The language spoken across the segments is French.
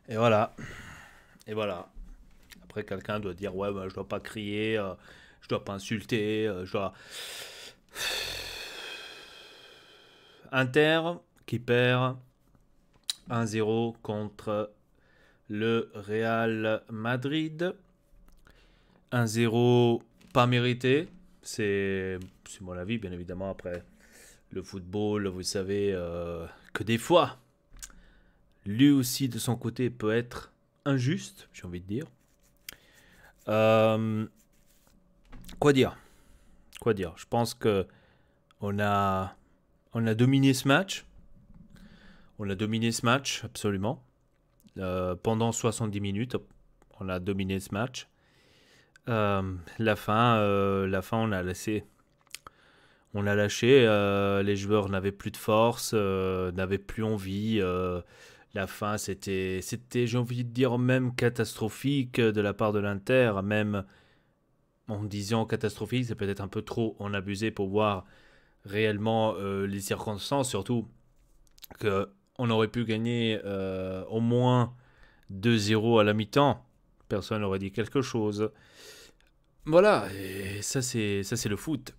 Et voilà. Et voilà. Après, quelqu'un doit dire, ouais, bah, je dois pas crier, je dois pas insulter, je dois... Inter qui perd 1-0 contre le Real Madrid. 1-0 pas mérité. C'est mon avis, bien évidemment. Après, le football, vous savez que des fois, lui aussi, de son côté, peut être injuste, j'ai envie de dire. Euh, quoi dire Quoi dire Je pense que on a, on a dominé ce match. On a dominé ce match, absolument. Pendant 70 minutes, on a dominé ce match. La fin, on a lâché. Les joueurs n'avaient plus de force, n'avaient plus envie. La fin, c'était, j'ai envie de dire, même catastrophique de la part de l'Inter. Même en disant catastrophique, c'est peut-être un peu trop en abusé pour voir réellement les circonstances. Surtout que on aurait pu gagner au moins 2-0 à la mi-temps. Personne n'aurait dit quelque chose. Voilà, et ça c'est le foot.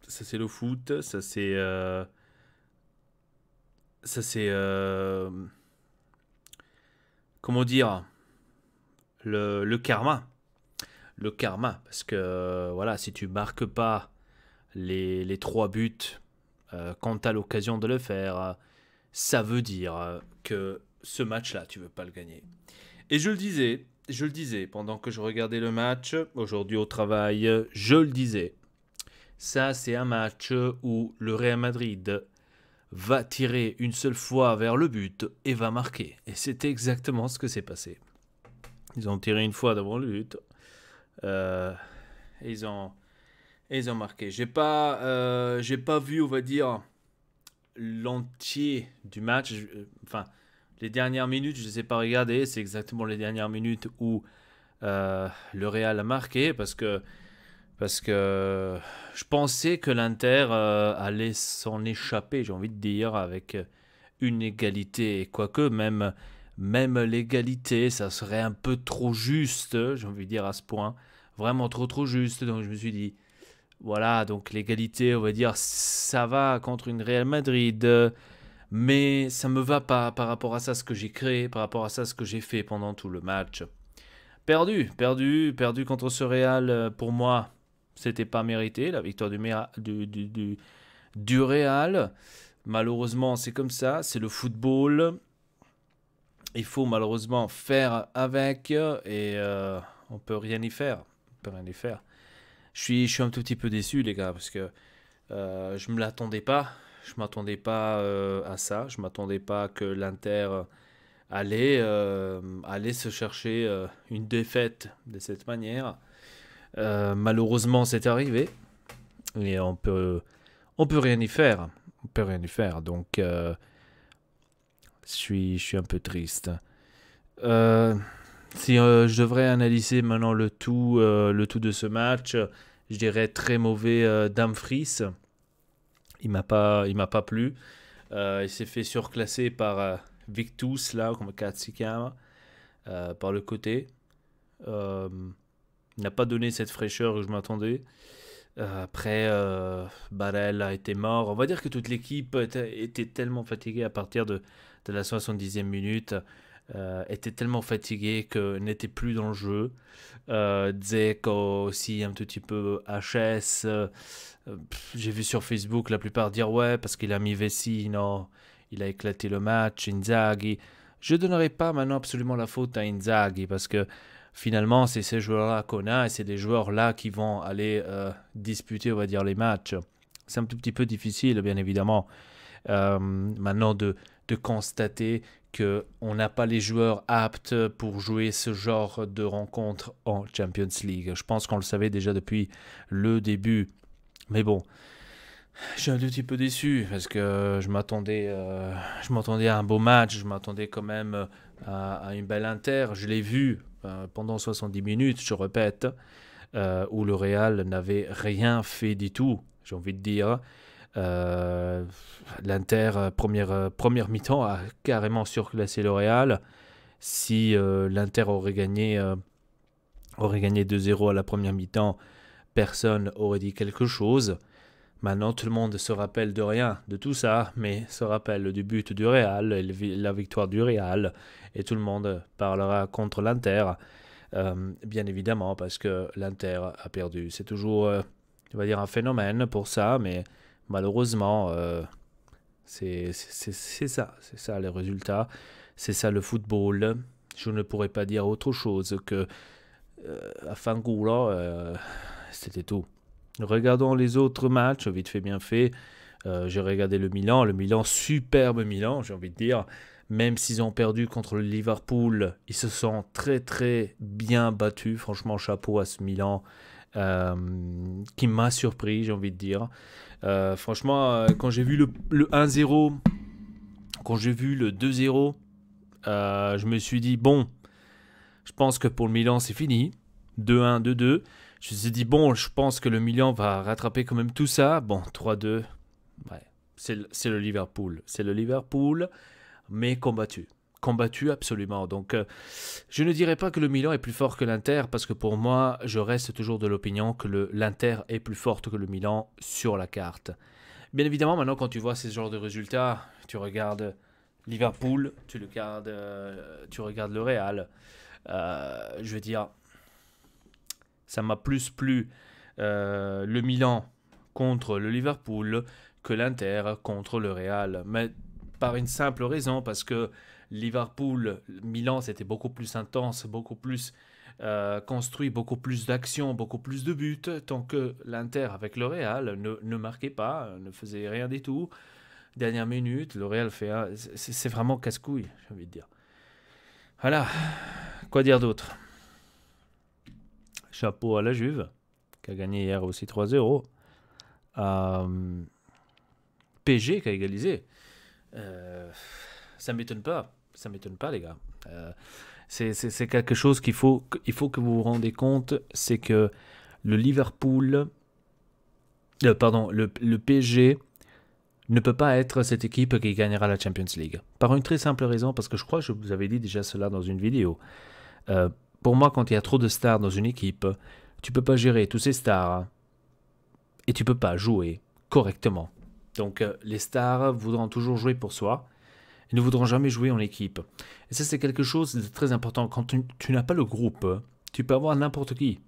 Ça c'est le foot, ça c'est comment dire le karma. Le karma parce que voilà, si tu marques pas les trois buts quand tu as l'occasion de le faire, ça veut dire que ce match-là, tu veux pas le gagner. Et je le disais pendant que je regardais le match, aujourd'hui au travail, je le disais. Ça, c'est un match où le Real Madrid va tirer une seule fois vers le but et va marquer. Et c'était exactement ce que s'est passé. Ils ont tiré une fois devant le but euh, et ils ont marqué. J'ai pas vu, on va dire, l'entier du match. Enfin, les dernières minutes, je ne les ai pas regardées. C'est exactement les dernières minutes où le Real a marqué parce que je pensais que l'Inter allait s'en échapper, j'ai envie de dire, avec une égalité. Quoique, même l'égalité, ça serait un peu trop juste, j'ai envie de dire, à ce point. Vraiment trop, trop juste. Donc je me suis dit, voilà, donc l'égalité, on va dire, ça va contre une Real Madrid. Mais ça me va pas par rapport à ça, ce que j'ai créé, par rapport à ça, ce que j'ai fait pendant tout le match. Perdu, perdu, perdu contre ce Real, pour moi, c'était pas mérité, la victoire du Real. Malheureusement, c'est comme ça, c'est le football. Il faut malheureusement faire avec et on peut rien y faire. On peut rien y faire. Je suis un tout petit peu déçu, les gars, parce que je me l'attendais pas. Je m'attendais pas à ça. Je m'attendais pas que l'Inter allait se chercher une défaite de cette manière. Malheureusement, c'est arrivé et on peut rien y faire. On peut rien y faire. Donc, je suis un peu triste. Euh, si je devrais analyser maintenant le tout de ce match, je dirais très mauvais Dumfries. Il m'a pas plu. Il s'est fait surclasser par Victus, là, comme Katsikama, par le côté. Euh, il n'a pas donné cette fraîcheur que je m'attendais. Après, Barel a été mort. On va dire que toute l'équipe était tellement fatiguée à partir de la 70e minute. Était tellement fatiguée que n'était plus dans le jeu. Dzeko aussi un tout petit peu HS. J'ai vu sur Facebook la plupart dire ouais parce qu'il a mis Vecino, il a éclaté le match, Inzaghi. Je ne donnerai pas maintenant absolument la faute à Inzaghi parce que finalement c'est ces joueurs-là qu'on a et c'est des joueurs-là qui vont aller disputer on va dire les matchs. C'est un tout petit peu difficile bien évidemment maintenant de constater qu'on n'a pas les joueurs aptes pour jouer ce genre de rencontre en Champions League. Je pense qu'on le savait déjà depuis le début. Mais bon, je suis un tout petit peu déçu parce que je m'attendais à un beau match, je m'attendais quand même à une belle Inter. Je l'ai vu pendant 70 minutes, je répète, où le Real n'avait rien fait du tout, j'ai envie de dire. L'Inter, première mi-temps, a carrément surclassé le Real. Si l'Inter aurait gagné 2-0 à la première mi-temps, personne aurait dit quelque chose. Maintenant, tout le monde se rappelle de rien, de tout ça, mais se rappelle du but du Real, la victoire du Real, et tout le monde parlera contre l'Inter, bien évidemment, parce que l'Inter a perdu. C'est toujours, on va dire, un phénomène pour ça, mais malheureusement, c'est ça les résultats, c'est ça le football. Je ne pourrais pas dire autre chose que à Fangoula, c'était tout. Regardons les autres matchs, vite fait, bien fait. J'ai regardé le Milan, superbe Milan, j'ai envie de dire. Même s'ils ont perdu contre le Liverpool, ils se sont très très bien battus. Franchement, chapeau à ce Milan qui m'a surpris, j'ai envie de dire. Franchement, quand j'ai vu le 1-0, quand j'ai vu le 2-0, je me suis dit, bon, je pense que pour le Milan, c'est fini. 2-1, 2-2. Je me suis dit, bon, je pense que le Milan va rattraper quand même tout ça. Bon, 3-2. Ouais, c'est le Liverpool. C'est le Liverpool, mais combattu. Combattu, absolument. Donc, je ne dirais pas que le Milan est plus fort que l'Inter, parce que pour moi, je reste toujours de l'opinion que l'Inter est plus forte que le Milan sur la carte. Bien évidemment, maintenant, quand tu vois ce genre de résultats, tu regardes Liverpool, tu regardes le Real. Je veux dire, ça m'a plus plu le Milan contre le Liverpool que l'Inter contre le Real. Mais par une simple raison, parce que Liverpool-Milan, c'était beaucoup plus intense, beaucoup plus construit, beaucoup plus d'actions, beaucoup plus de buts, tant que l'Inter avec le Real ne marquait pas, ne faisait rien du tout. Dernière minute, le Real fait c'est vraiment casse-couille, j'ai envie de dire. Voilà, quoi dire d'autre? Chapeau à la Juve, qui a gagné hier aussi 3-0. PSG qui a égalisé. Ça m'étonne pas. Ça m'étonne pas, les gars. C'est quelque chose il faut que vous vous rendez compte, c'est que le Liverpool, le PSG ne peut pas être cette équipe qui gagnera la Champions League. Par une très simple raison, parce que je crois que je vous avais dit déjà cela dans une vidéo. Pour moi, quand il y a trop de stars dans une équipe, tu peux pas gérer tous ces stars et tu peux pas jouer correctement. Donc les stars voudront toujours jouer pour soi et ne voudront jamais jouer en équipe. Et ça, c'est quelque chose de très important. Quand tu n'as pas le groupe, tu peux avoir n'importe qui.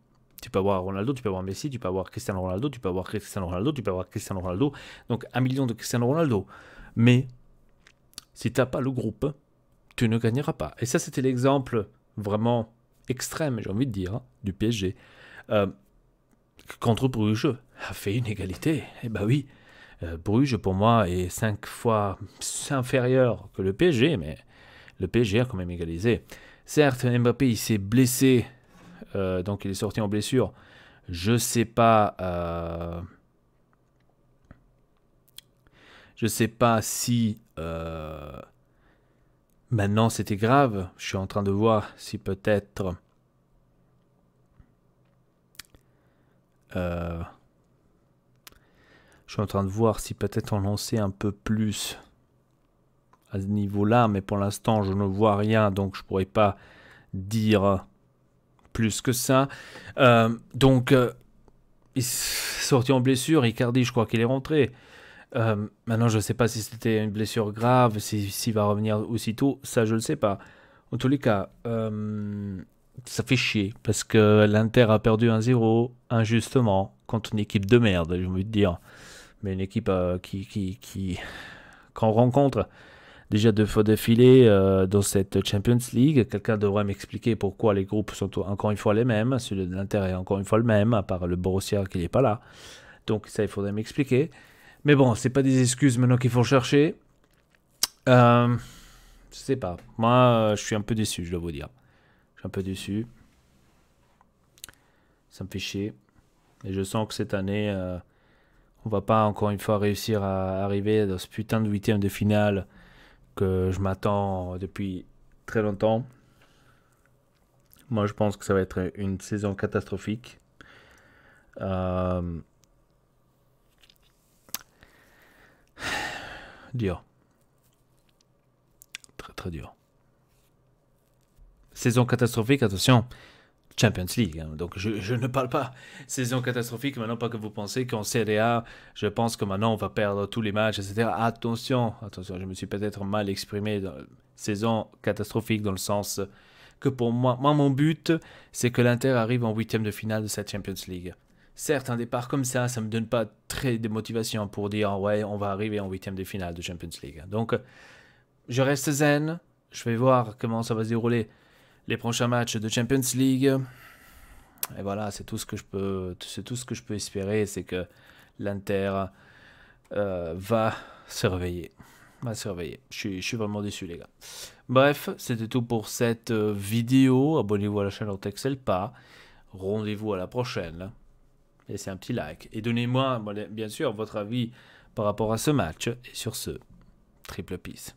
Tu peux avoir Ronaldo, tu peux avoir Messi, tu peux avoir Cristiano Ronaldo, tu peux avoir Cristiano Ronaldo, tu peux avoir Cristiano Ronaldo. Donc 1 million de Cristiano Ronaldo. Mais si tu n'as pas le groupe, tu ne gagneras pas. Et ça, c'était l'exemple vraiment extrême, j'ai envie de dire, du PSG. Contre Bruges a fait une égalité. Eh ben oui, Bruges pour moi est 5 fois inférieur que le PSG, mais le PSG a quand même égalisé. Certes, Mbappé il s'est blessé, donc il est sorti en blessure. Je sais pas si maintenant c'était grave. Je suis en train de voir si peut-être je suis en train de voir si peut-être on en sait un peu plus à ce niveau-là, mais pour l'instant je ne vois rien, donc je pourrais pas dire plus que ça. Donc il est sorti en blessure, Icardi je crois qu'il est rentré. Maintenant je ne sais pas si c'était une blessure grave, s'il va revenir aussitôt, ça je ne sais pas. En tous les cas, ça fait chier, parce que l'Inter a perdu 1-0 injustement contre une équipe de merde, j'ai envie de dire. Mais une équipe qu'on rencontre déjà 2 fois d'affilée dans cette Champions League. Quelqu'un devrait m'expliquer pourquoi les groupes sont encore une fois les mêmes. Celui de l'Inter est encore une fois le même, à part le Borussia qui n'est pas là. Donc ça, il faudrait m'expliquer. Mais bon, c'est pas des excuses maintenant qu'il faut chercher. Je sais pas. Moi, je suis un peu déçu, je dois vous dire. Je suis un peu déçu. Ça me fait chier. Et je sens que cette année, on va pas encore une fois réussir à arriver dans ce putain de 8e de finale que je m'attends depuis très longtemps. Moi, je pense que ça va être une saison catastrophique. Dur. Très très dur. saison catastrophique, attention, Champions League. Hein. Donc je ne parle pas saison catastrophique, maintenant pas que vous pensez qu'en Serie A, je pense que maintenant on va perdre tous les matchs, etc. Attention, attention, je me suis peut-être mal exprimé. Saison catastrophique dans le sens que pour moi mon but, c'est que l'Inter arrive en 8e de finale de cette Champions League. Certes, un départ comme ça me donne pas très de motivation pour dire ouais, on va arriver en 8e de finale de Champions League. Donc, je reste zen. Je vais voir comment ça va se dérouler les prochains matchs de Champions League. Et voilà, c'est tout ce que je peux espérer, c'est que l'Inter va se réveiller. Je suis vraiment déçu, les gars. Bref, c'était tout pour cette vidéo. Abonnez-vous à la chaîne Texel pas. Rendez-vous à la prochaine. Laissez un petit like. Et donnez-moi, bien sûr, votre avis par rapport à ce match. Et sur ce, triple peace.